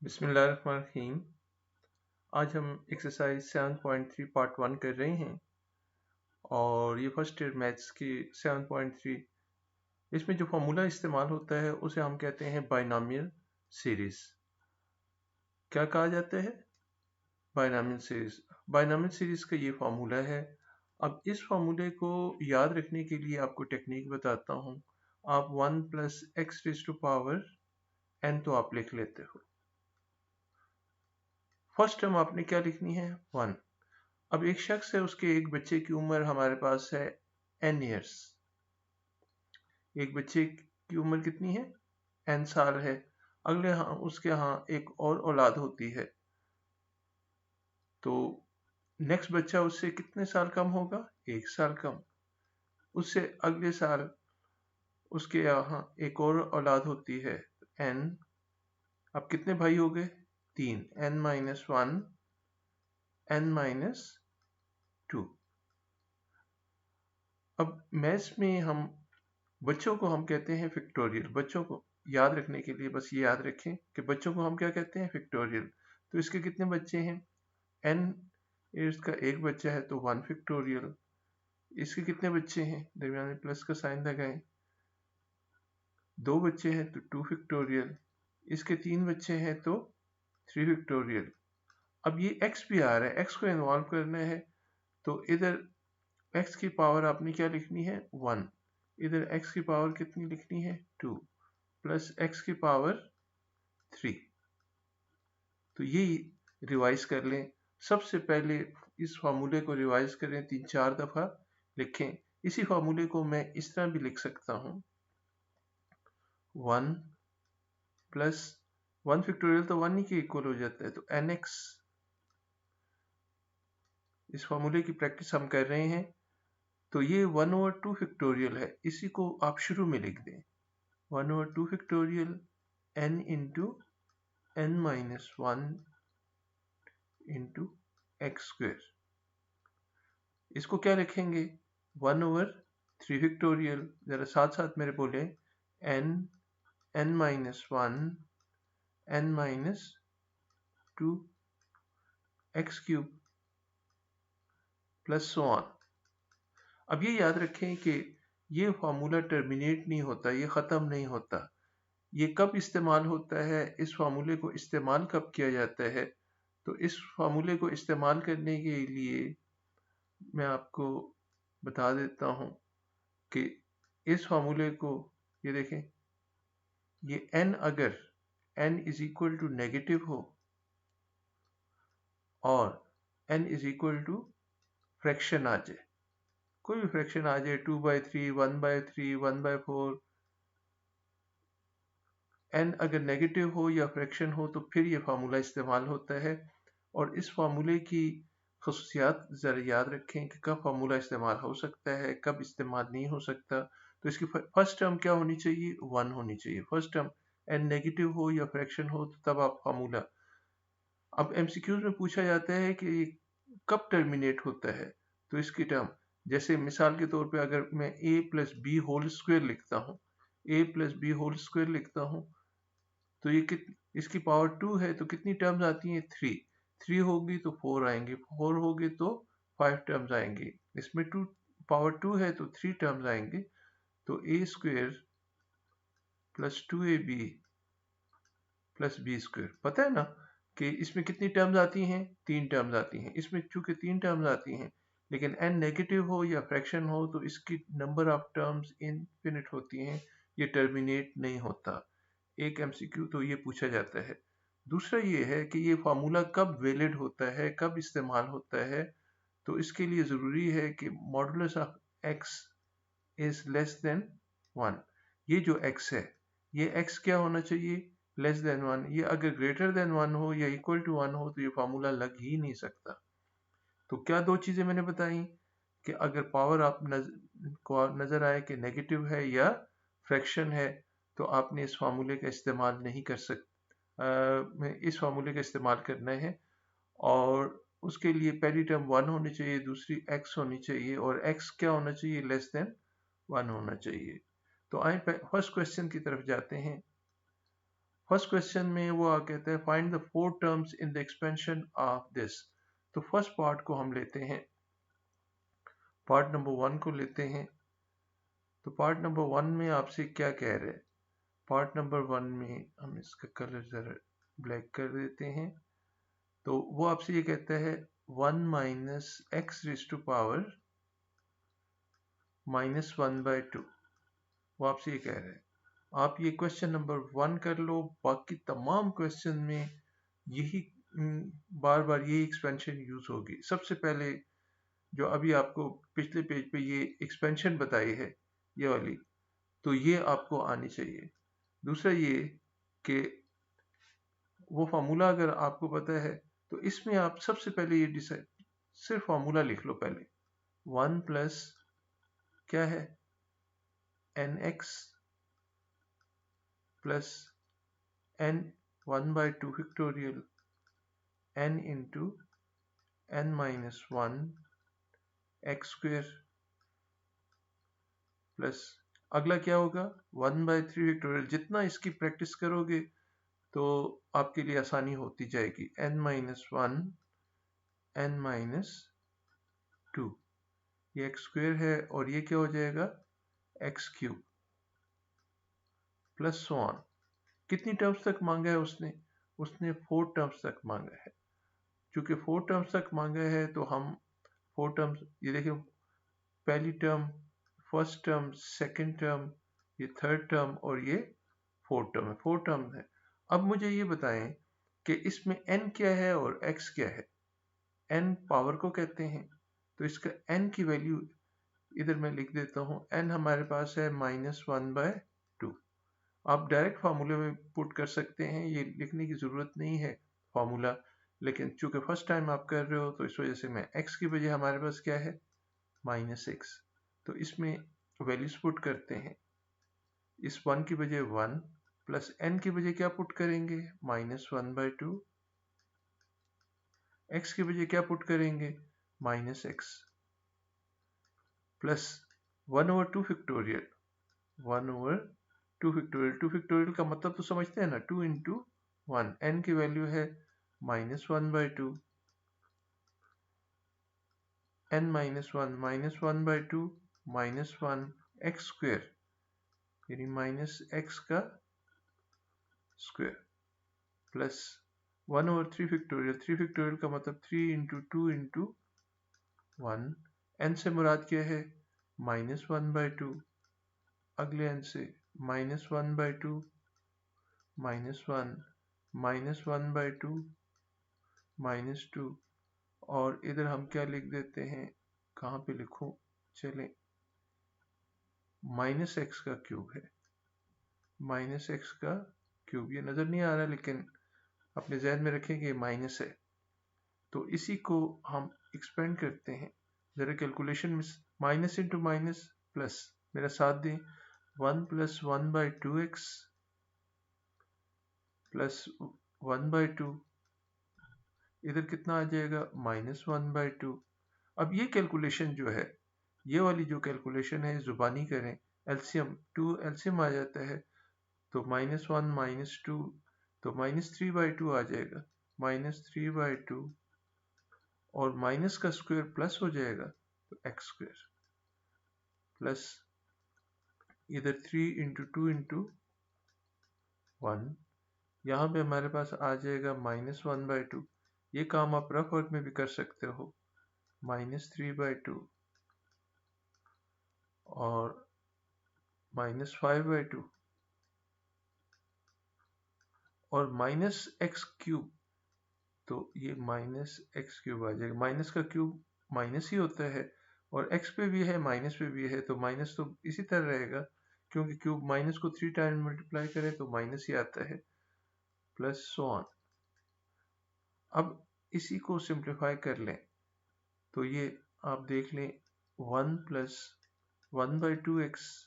बिस्मिल्लाहिर्रहमानिर्रहीम। आज हम एक्सरसाइज 7.3 पार्ट 1 कर रहे हैं और ये फर्स्ट ईयर मैथ्स की 7.3। इसमें जो फॉर्मूला इस्तेमाल होता है उसे हम कहते हैं बाइनॉमियल सीरीज। क्या कहा जाता है? Binomial series. बाइनॉमियल सीरीज का ये फार्मूला है। अब इस फार्मूले को याद रखने के लिए आपको टेक्निक बताता हूँ। आप 1 plus x raise to power n तो आप लिख लेते हो। फर्स्ट टर्म आपने क्या लिखनी है? 1। अब एक शख्स है, उसके एक बच्चे की उम्र हमारे पास है n ईयर्स। एक बच्चे की उम्र कितनी है? n साल है। अगले उसके यहाँ एक और औलाद होती है, तो नेक्स्ट बच्चा उससे कितने साल कम होगा? 1 साल कम। उससे अगले साल उसके यहाँ एक और औलाद होती है n। अब कितने भाई हो गए? 3। n-1 n-2। अब मैथ्स में हम बच्चों को हम कहते हैं फैक्टोरियल। बच्चों को याद रखने के लिए बस ये याद रखें कि बच्चों को हम क्या कहते हैं? फैक्टोरियल। तो इसके कितने बच्चे हैं? n इसका एक बच्चा है तो 1 फैक्टोरियल। इसके कितने बच्चे हैं? दरमियान में प्लस का साइन लगाएं। 2 बच्चे हैं तो 2 फैक्टोरियल। इसके 3 बच्चे हैं तो 3 फैक्टोरियल। अब ये x भी आ रहा है, x को इन्वॉल्व करना है, तो इधर x की पावर आपने क्या लिखनी है? 1। इधर x की पावर कितनी लिखनी है? 2 प्लस x की पावर 3। तो ये रिवाइज कर लें। सबसे पहले इस फार्मूले को रिवाइज करें, 3-4 दफा लिखें। इसी फार्मूले को मैं इस तरह भी लिख सकता हूं। 1 प्लस 1 फैक्टोरियल तो 1 ही के इक्वल हो जाता है, तो nx। इस फार्मूले की प्रैक्टिस हम कर रहे हैं, तो ये 1/2 फैक्टोरियल है। इसी को आप शुरू में लिख दें। 1/2 factorial n into n-1 into x square. इसको क्या लिखेंगे? 1/3 फैक्टोरियल। जरा साथ साथ मेरे बोले, n n-1 n-2 x cube plus so on. अब ये याद रखें कि ये फार्मूला टर्मिनेट नहीं होता, ये ख़त्म नहीं होता। ये कब इस्तेमाल होता है? इस फार्मूले को इस्तेमाल कब किया जाता है? तो इस फार्मूले को इस्तेमाल करने के लिए मैं आपको बता देता हूं कि इस फार्मूले को, ये देखें, ये n अगर n is equal to negative हो और n is equal to fraction आ जाए, कोई भी फ्रैक्शन आ जाए, 2/3, 1/3, 1/4, n अगर नेगेटिव हो या फ्रैक्शन हो तो फिर ये फार्मूला इस्तेमाल होता है। और इस फार्मूले की खसूसियात ज़रा याद रखें कि कब फार्मूला इस्तेमाल हो सकता है, कब इस्तेमाल नहीं हो सकता। तो इसकी फर्स्ट टर्म क्या होनी चाहिए? 1 होनी चाहिए फर्स्ट टर्म। n नेगेटिव हो या फ्रैक्शन हो तो तब आप फार्मूला। अब एमसीक्यूज में पूछा जाता है कि ये कब टर्मिनेट होता है, तो इसकी टर्म, जैसे मिसाल के तौर पे अगर मैं a plus B whole square लिखता हूँ, a plus B whole square लिखता हूँ, तो ये इसकी पावर 2 है, तो कितनी टर्म्स आती हैं? 3। 3 होगी तो 4 आएंगे, 4 होगी तो 5 टर्म्स आएंगे। इसमें 2 पावर 2 है तो 3 टर्म्स आएंगे, तो a square plus 2ab plus B square. पता है ना कि इसमें कितनी टर्म्स आती हैं? 3 टर्म्स आती हैं। इसमें चूंकि 3 टर्म्स आती हैं, लेकिन n नेगेटिव हो या फ्रैक्शन हो तो इसकी नंबर ऑफ टर्म्स इनफिनिट होती हैं, ये टर्मिनेट नहीं होता। एक एमसीक्यू तो ये पूछा जाता है। दूसरा ये है कि ये फार्मूला कब वैलिड होता है, कब इस्तेमाल होता है। तो इसके लिए ज़रूरी है कि modulus of x is less than 1। ये जो x है, ये x क्या होना चाहिए? Less than 1। ये अगर ग्रेटर देन 1 हो या इक्वल टू 1 हो तो ये फार्मूला लग ही नहीं सकता। तो क्या दो चीजें मैंने बताई कि अगर पावर आप को नजर आए कि नेगेटिव है या फ्रैक्शन है, तो आपने इस फार्मूले का इस्तेमाल नहीं कर इस फार्मूले का इस्तेमाल करना है। और उसके लिए पहली टर्म 1 होनी चाहिए, दूसरी x होनी चाहिए, और x क्या होना चाहिए? लेस देन 1 होना चाहिए। तो आए फर्स्ट क्वेश्चन की तरफ जाते हैं। फर्स्ट क्वेश्चन में वो कहते हैं find the 4 terms in the expansion of this. तो फर्स्ट पार्ट को हम लेते हैं, पार्ट नंबर 1 को लेते हैं। तो पार्ट नंबर 1 में आपसे क्या कह रहे हैं? पार्ट नंबर 1 में हम इसका कलर जरा ब्लैक कर देते हैं। तो वो आपसे ये कहता है 1 minus x raise to power -1/2। वो आपसे ये कह रहे हैं। आप ये क्वेश्चन नंबर 1 कर लो, बाकी तमाम क्वेश्चन में यही बार बार यही एक्सपेंशन यूज होगी। सबसे पहले जो अभी आपको पिछले पेज पे ये एक्सपेंशन बताई है, ये वाली, तो ये आपको आनी चाहिए। दूसरा ये कि वो फार्मूला अगर आपको पता है तो इसमें आप सबसे पहले ये डिसाइड, सिर्फ फार्मूला लिख लो पहले। 1 प्लस क्या है, n x plus n 1/2 factorial n into n minus 1 x square plus अगला क्या होगा 1/3 फैक्टोरियल। जितना इसकी प्रैक्टिस करोगे तो आपके लिए आसानी होती जाएगी। n माइनस 1 n माइनस 2, ये एक्स स्क्वेयर है और ये क्या हो जाएगा x cube plus so on. कितनी टर्म्स तक मांगा है उसने? उसने 4 टर्म्स तक मांगा है। चूंकि 4 टर्म्स तक मांगा है तो हम 4 टर्म्स, ये देखिए पहली term, first term, second term, ये थर्ड टर्म और ये फोर्थ टर्म है। 4 टर्म है। अब मुझे ये बताएं कि इसमें n क्या है और x क्या है। n पावर को कहते हैं, तो इसका n की वैल्यू इधर मैं लिख देता हूं। n हमारे पास है -1/2। आप डायरेक्ट फार्मूले में पुट कर सकते हैं, ये लिखने की जरूरत नहीं है फार्मूला, लेकिन चूंकि फर्स्ट टाइम आप कर रहे हो तो इस वजह से मैं x की बजाय हमारे पास क्या है -6, तो इसमें वैल्यूज पुट करते हैं। इस 1 की बजाय 1 प्लस n की बजाय क्या पुट करेंगे -1/2, x की बजाय क्या पुट करेंगे -x plus 1/2 factorial. 1/2 factorial, 2 factorial का मतलब तो समझते हैं ना, 2 इंटू 1। n की वैल्यू है -1/2, n माइनस 1 -1/2 -1 एक्स स्क्वेयर, यानी माइनस एक्स का स्क्वेयर प्लस 1/3 फैक्टोरियल। 3 फैक्टोरियल का मतलब 3 इंटू 2 इंटू 1। n से मुराद क्या है -1/2, अगले n से -1/2 -1 -1/2 -2, और इधर हम क्या लिख देते हैं, कहाँ पे लिखूं, चलें, -x का क्यूब है। -x का क्यूब, ये नजर नहीं आ रहा लेकिन अपने जहन में रखेंगे माइनस है। तो इसी को हम एक्सपेंड करते हैं जरा कैलकुलेशन में। माइनस इंटू माइनस प्लस, मेरा साथ दें, 1 प्लस 1/2x प्लस 1/2, इधर कितना आ जाएगा -1/2। अब ये कैलकुलेशन जो है, ये वाली जो कैलकुलेशन है जुबानी करें, एलसीएम 2 एलसीएम आ जाता है, तो -1 -2, तो -3/2 आ जाएगा, -3/2 और माइनस का स्क्वायर प्लस हो जाएगा, तो एक्स स्क्वायर प्लस इधर 3 इंटू 2 इंटू 1, यहाँ पे हमारे पास आ जाएगा -1/2। ये काम आप रफ वर्क में भी कर सकते हो, -3/2 और -5/2 और -x क्यूब, तो ये -x³ आ जाएगा। माइनस का क्यूब माइनस ही होता है और x पे भी है माइनस पे भी है, तो माइनस तो इसी तरह रहेगा, क्योंकि क्यूब माइनस को 3 टाइम मल्टीप्लाई करे तो माइनस ही आता है, प्लस सो ऑन। अब इसी को सिंप्लीफाई कर लें तो ये आप देख लें, 1 plus 1/2x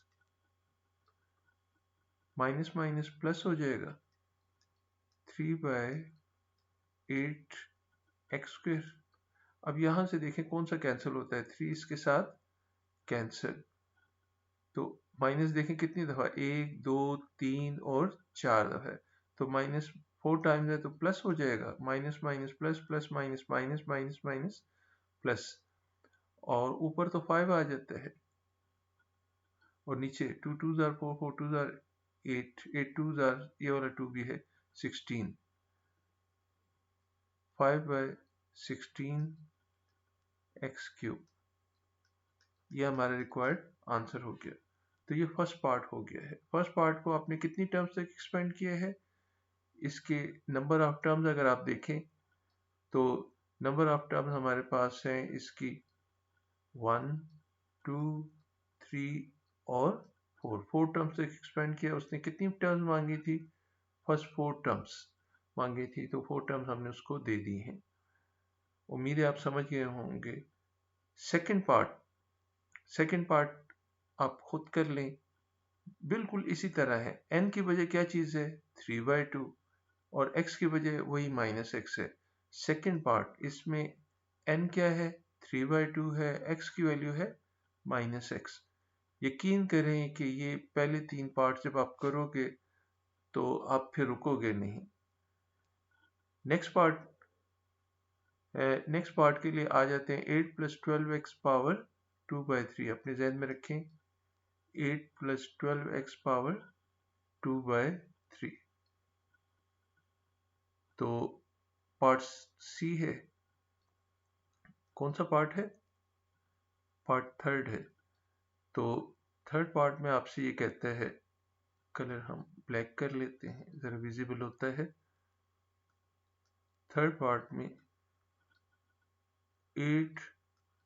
minus minus plus हो जाएगा 3/8 एक्स स्क्वेयर। अब यहां से देखें कौन सा कैंसिल होता है, 3 इसके साथ कैंसिल, तो माइनस देखें कितनी दफा, 1 2 3 और 4 दफा है, तो माइनस 4 टाइम्स है तो प्लस हो जाएगा, minus minus plus plus minus minus minus minus plus, और ऊपर तो 5 आ जाता है, और नीचे 2 2 जार 4 4 2 जार 8 8 2 जार ये वाला 2 भी है 16, 5 बाय 16 एक्स क्यूब, ये हमारा रिक्वायर्ड आंसर हो गया। तो ये फर्स्ट पार्ट हो गया है। फर्स्ट पार्ट को आपने कितनी टर्म्स तक एक्सपेंड किया है, इसके नंबर ऑफ टर्म्स अगर आप देखें तो नंबर ऑफ टर्म्स हमारे पास हैं इसकी 1 2 3 और 4 टर्म्स तक एक्सपेंड किया। उसने कितनी टर्म्स मांगी थी, फर्स्ट 4 टर्म्स मांगी थी, तो 4 टर्म्स हमने उसको दे दी हैं। उम्मीद है आप समझ गए होंगे। सेकंड पार्ट आप खुद कर लें, बिल्कुल इसी तरह है। n की वजह क्या चीज है, 3/2, और x की वजह वही माइनस x है। सेकंड पार्ट इसमें n क्या है, 3/2 है, x की वैल्यू है माइनस x। यकीन करें कि ये पहले 3 पार्ट जब आप करोगे तो आप फिर रुकोगे नहीं। नेक्स्ट पार्ट के लिए आ जाते हैं। 8 + 12x पावर 2/3 अपने जहन में रखें। 8 + 12x पावर 2/3, तो पार्ट सी है। कौन सा पार्ट है, पार्ट थर्ड है। तो थर्ड पार्ट में आपसे ये कहता है, कलर हम ब्लैक कर लेते हैं जरा विजिबल होता है। थर्ड पार्ट में 8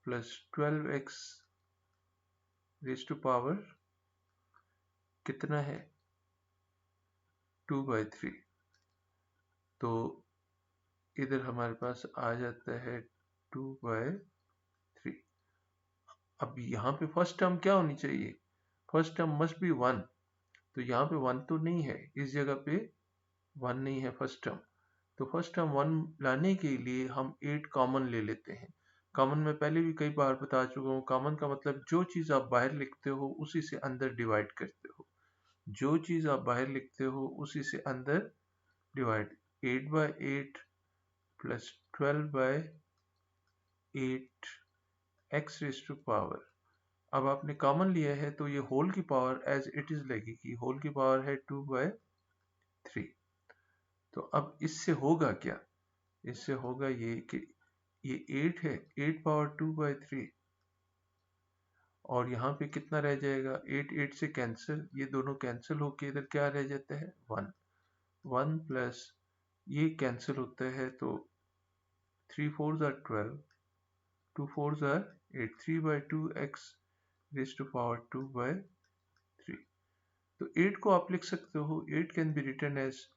+ 12x रेज़ टू पावर कितना है, 2/3। तो इधर हमारे पास आ जाता है 2/3। अब यहाँ पे फर्स्ट टर्म क्या होनी चाहिए, फर्स्ट टर्म मस्ट बी 1। तो यहाँ पे 1 तो नहीं है, इस जगह पे 1 नहीं है फर्स्ट टर्म। तो फर्स्ट टर्म 1 लाने के लिए हम 8 कॉमन ले लेते हैं। कॉमन में पहले भी कई बार बता चुका हूँ, कॉमन का मतलब जो चीज आप बाहर लिखते हो उसी से अंदर डिवाइड करते हो। जो चीज आप बाहर लिखते हो उसी से अंदर divide. 8/8 + 12/8 x raise to power. अब आपने कॉमन लिया है तो ये होल की पावर एज इट इज लगेगी। होल की पावर है 2/3। तो अब इससे होगा क्या, इससे होगा ये कि ये 8 है, 8 पावर 2/3, और यहाँ पे कितना रह जाएगा, 8 8 से कैंसिल, ये दोनों कैंसिल होके इधर क्या रह जाता है, 1। 1 प्लस ये कैंसिल होता है तो 3 4 ज़ा 12, 2 4 ज़ा 8, 3/2 x रेज़ टू पावर 2/3। तो 8 को आप लिख सकते हो, 8 can be written as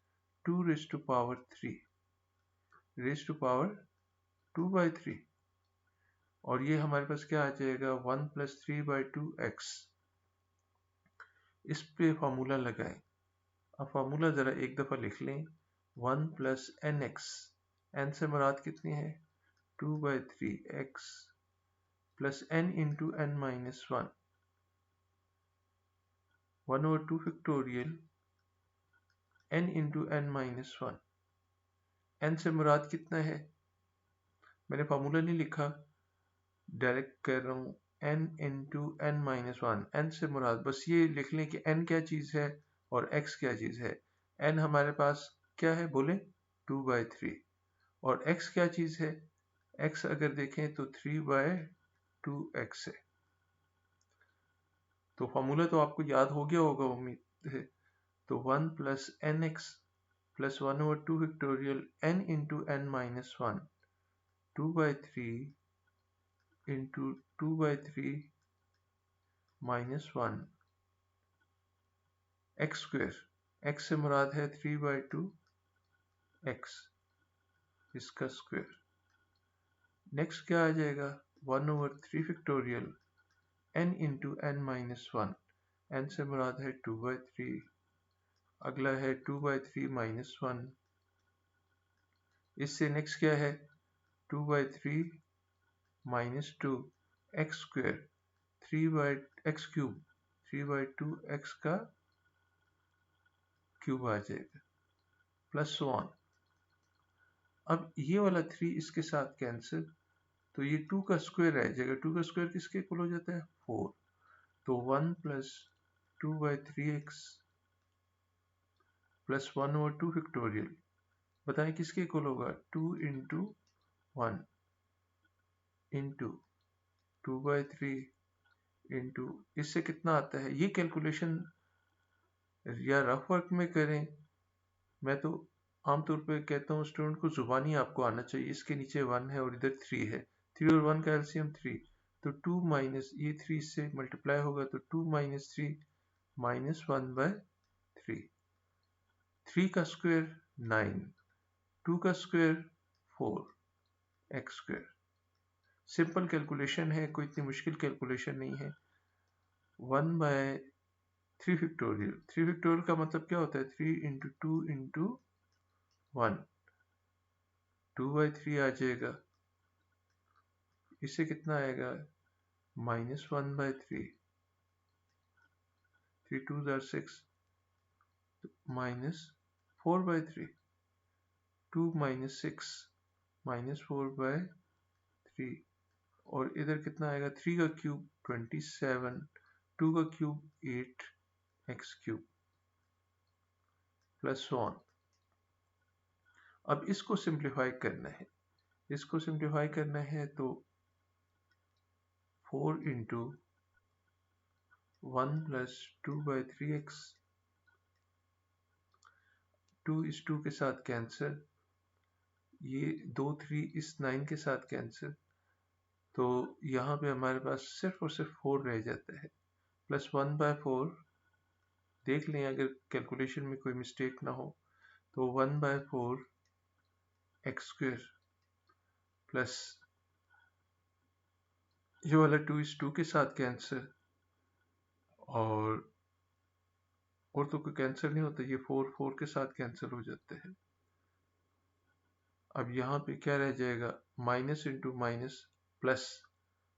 2 raise to power 3 raise to power 2/3, और ये हमारे पास क्या आ जाएगा, 1 + 3/2x। इस पे फार्मूला लगाएं। अब फार्मूला जरा एक दफा लिख लें, 1 + nx, n से मुराद कितनी है, 2/3x + n × n - 1, 1/2 factorial n × n - 1। n से मुराद कितना है, मैंने फार्मूला नहीं लिखा, डायरेक्ट कर रहा हूँ, n × n - 1। n से मुराद बस ये लिख लें कि n क्या चीज़ है और x क्या चीज़ है। n हमारे पास क्या है बोले, 2/3, और x क्या चीज़ है, x अगर देखें तो 3/2x है। तो फार्मूला तो आपको याद हो गया होगा उम्मीद है। तो 1 + nx + 1/2 factorial n × n - 1, 2/3 × 2/3 - 1 x square. x से मुराद है 3/2x, इसका स्क्वायर। नेक्स्ट क्या आ जाएगा, 1/3 फैक्टोरियल n × n - 1, n से मुराद है 2/3, अगला है 2/3 - 1। इससे नेक्स्ट क्या है, 2/3 - 2 x square, 3x cube, 3/2x का क्यूब आ जाएगा। Plus so on. अब ये वाला 3 इसके साथ कैंसिल, तो ये 2 का स्क्वायर रह जाएगा। 2 का स्क्वायर किसके इक्वल हो जाता है? 4। तो 1 प्लस 2/3x प्लस 1/2 फैक्टोरियल, बताएं किसके इक्वल होगा? 2 इंटू 1 इंटू 2/3 इंटू, इससे कितना आता है? ये कैलकुलेशन या रफ वर्क में करें। मैं तो आमतौर पे कहता हूँ स्टूडेंट को जुबानी आपको आना चाहिए। इसके नीचे 1 है और इधर 3 है, 3 और 1 का एलसीएम 3, तो 2 माइनस ये 3 से मल्टीप्लाई होगा, तो 2 माइनस 3 माइनस 1/3। 3 का स्क्वायर 9, 2 का square 4 x square. Simple calculation है, कोई इतनी मुश्किल कैलकुलेशन नहीं है। 1/3 फैक्टोरियल, 3 फैक्टोरियल का मतलब क्या होता है? 3 इंटू 2 इंटू 1, 2/3 आ जाएगा। इससे कितना आएगा? -1/3, 3 2s are 6, minus 4/3, 2 minus 6 minus 4/3, और इधर कितना आएगा? 3 का क्यूब 27, 2 का cube 8 x cube plus so on. अब इसको सिंप्लीफाई करना है। इसको सिंप्लीफाई करना है तो 4 इंटू 1 प्लस 2/3x, 2 इस 2 के साथ कैंसिल, ये 2 3 इस 9 के साथ कैंसिल, तो यहाँ पे हमारे पास सिर्फ और सिर्फ 4 रह जाता है, प्लस 1/4। देख लें अगर कैलकुलेशन में कोई मिस्टेक ना हो, तो 1/4 एक्स स्क्वायर प्लस ये वाला 2 इस 2 के साथ कैंसिल, और तो कोई कैंसिल नहीं होता, ये 4 4 के साथ कैंसिल हो जाते हैं। अब यहाँ पे क्या रह जाएगा? माइनस इंटू माइनस प्लस,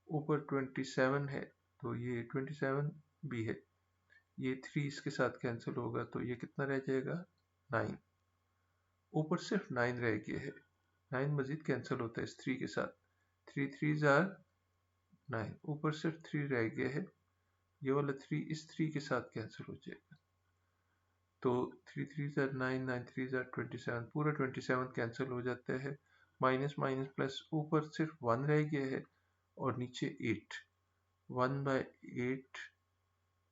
ऊपर 27 है तो ये 27 भी है, ये 3 इसके साथ कैंसिल होगा, तो ये कितना रह जाएगा? 9। ऊपर सिर्फ 9 रह गया है, 9 मजीद कैंसिल होता है इस 3 के साथ, 3 3s are 9, ऊपर सिर्फ 3 रह गया है, ये वाला 3 इस 3 के साथ कैंसिल हो जाएगा, तो 3 3s are 9, 9 3s are 27, पूरा 27 कैंसिल हो जाता है। माइनस माइनस प्लस, ऊपर सिर्फ 1 रह गया है और नीचे 8, 1/8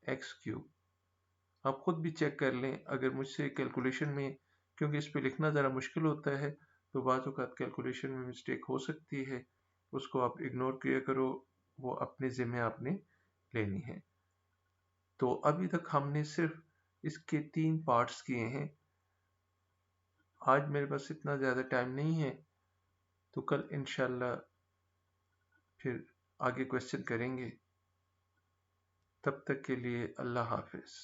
एक्स क्यूब। आप खुद भी चेक कर लें, अगर मुझसे कैलकुलेशन में, क्योंकि इस पे लिखना ज़रा मुश्किल होता है, तो बाज़ औक़ात कैलकुलेशन में मिस्टेक हो सकती है, उसको आप इग्नोर किया करो, वो अपने ज़िम्मे आपने लेनी है। तो अभी तक हमने सिर्फ इसके 3 पार्ट्स किए हैं। आज मेरे पास इतना ज़्यादा टाइम नहीं है, तो कल इंशाल्लाह फिर आगे क्वेश्चन करेंगे। तब तक के लिए अल्लाह हाफ़िज़।